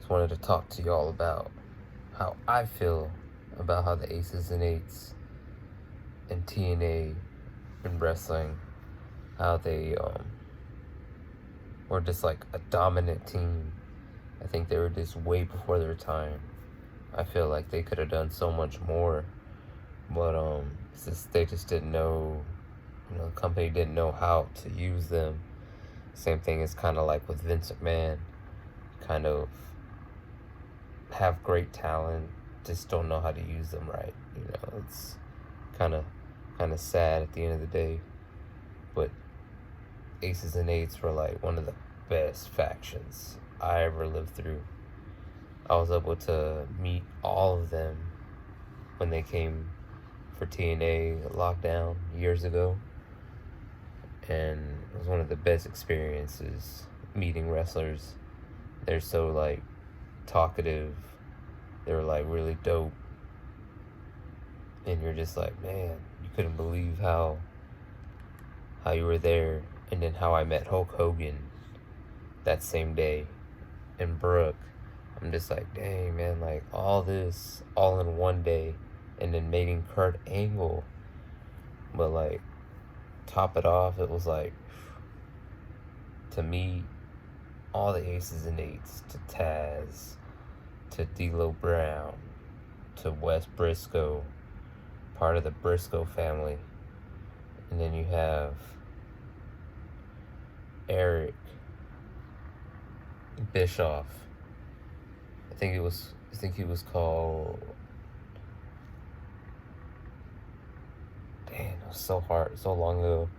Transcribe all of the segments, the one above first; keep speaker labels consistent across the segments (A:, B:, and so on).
A: just wanted to talk to y'all about how I feel about how the Aces and Eights and TNA in wrestling, how they were just like a dominant team. I think they were just way before their time. I feel like they could have done so much more, but they just didn't know. The company didn't know how to use them. Same thing is kind of like with Vince McMahon. Kind of have great talent, just don't know how to use them right. It's kind of sad at the end of the day. But Aces and Eights were like one of the best factions I ever lived through. I was able to meet all of them when they came for TNA lockdown years ago. And it was one of the best experiences meeting wrestlers. They're so like talkative. They were like really dope. And you're just like, man, you couldn't believe how you were there. And then how I met Hulk Hogan that same day and Brooke. I'm just like, dang, man, like all this all in one day. And then meeting Kurt Angle. But like, top it off, it was like, to meet all the Aces and Eights, to Taz, to D'Lo Brown, to Wes Briscoe, part of the Briscoe family. And then you have Eric Bischoff. I think he was called, it was so hard, so long ago.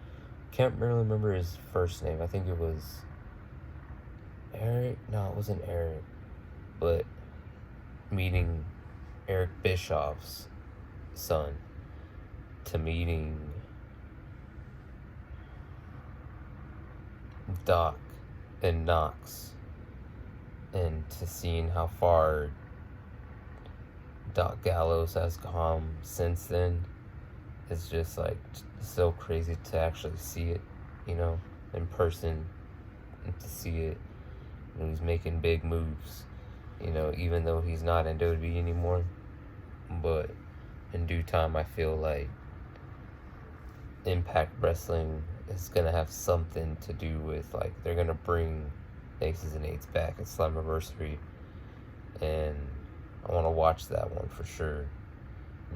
A: Can't really remember his first name. I think it was Eric. No, it wasn't Eric. But meeting Eric Bischoff's son, to meeting Doc and Knox, and to seeing how far Doc Gallows has come since then. It's just like so crazy to actually see it, in person, and to see it when he's making big moves, even though he's not in WWE anymore. But in due time, I feel like Impact Wrestling is gonna have something to do with, like, they're gonna bring Aces and Eights back at Slammiversary, and I want to watch that one for sure.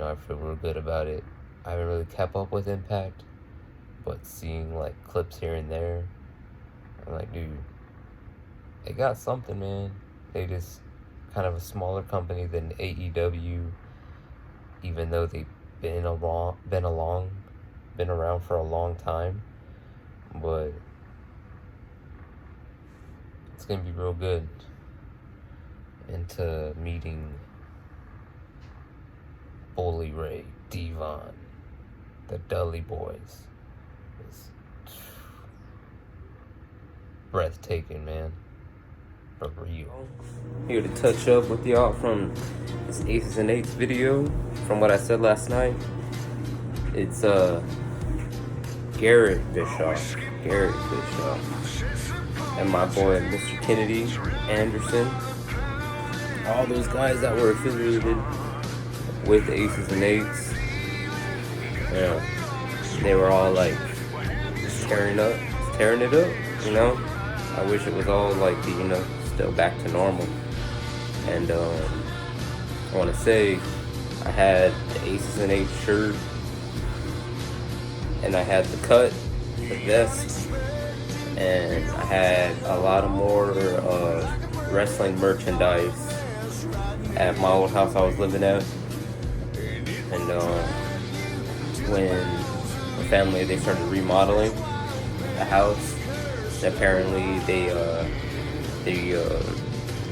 A: I feel real good about it. I haven't really kept up with Impact, but seeing like clips here and there, I'm like, dude, they got something, man. They just kind of a smaller company than AEW, even though they've been around for a long time. But it's gonna be real good. Into meeting Bully Ray, Devon, the Dudley Boys. It's breathtaking, man. For real. Here to touch up with y'all from this Aces and Eights video. From what I said last night, it's Garrett Bischoff, and my boy Mr. Kennedy Anderson. All those guys that were affiliated with the Aces and Eights, they were all like tearing it up. I wish it was all like still back to normal. And I want to say I had the Aces and Eights shirt, and I had the cut, the vest, and I had a lot of more wrestling merchandise at my old house I was living at. And when the family, they started remodeling the house, apparently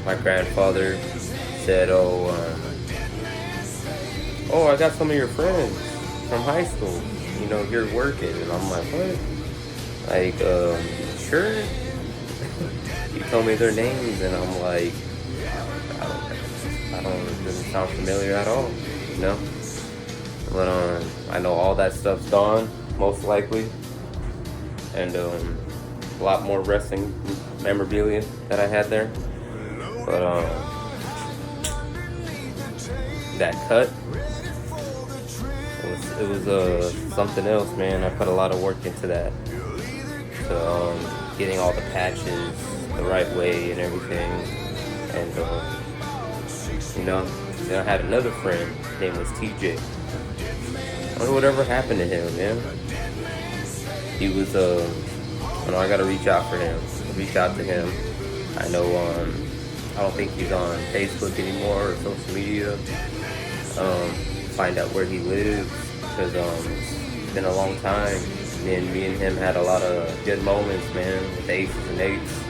A: my grandfather said, I got some of your friends from high school, here working. And I'm like, what? Like, sure. He told me their names, and I'm like, I don't, it doesn't sound familiar at all, But I know all that stuff's gone, most likely. And a lot more wrestling memorabilia that I had there. But that cut, it was something else, man. I put a lot of work into that, to getting all the patches the right way and everything. And then I had another friend. His name was TJ. I wonder whatever happened to him, man. He was I gotta reach out for him. Reach out to him. I know I don't think he's on Facebook anymore or social media. Find out where he lives, because it's been a long time. Me and him had a lot of good moments, man, with the aces and eights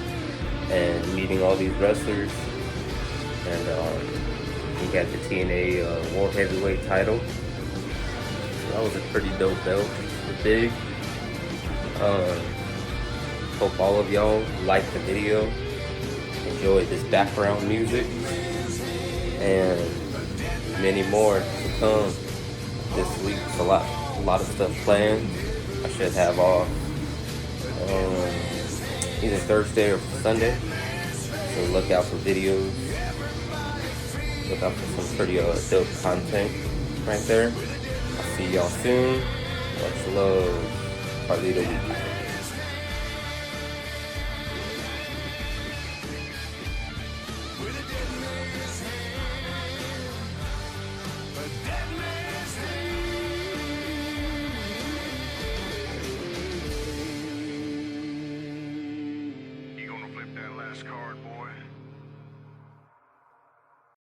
A: and meeting all these wrestlers. And he got the TNA World Heavyweight title. So that was a pretty dope belt. It's big. Hope all of y'all liked the video, enjoyed this background music, and many more to come this week. It's a lot of stuff planned. I should have off either Thursday or Sunday, so look out for videos. Look out for some pretty dope content right there. I'll see y'all soon. Much love. Carlito.
B: That man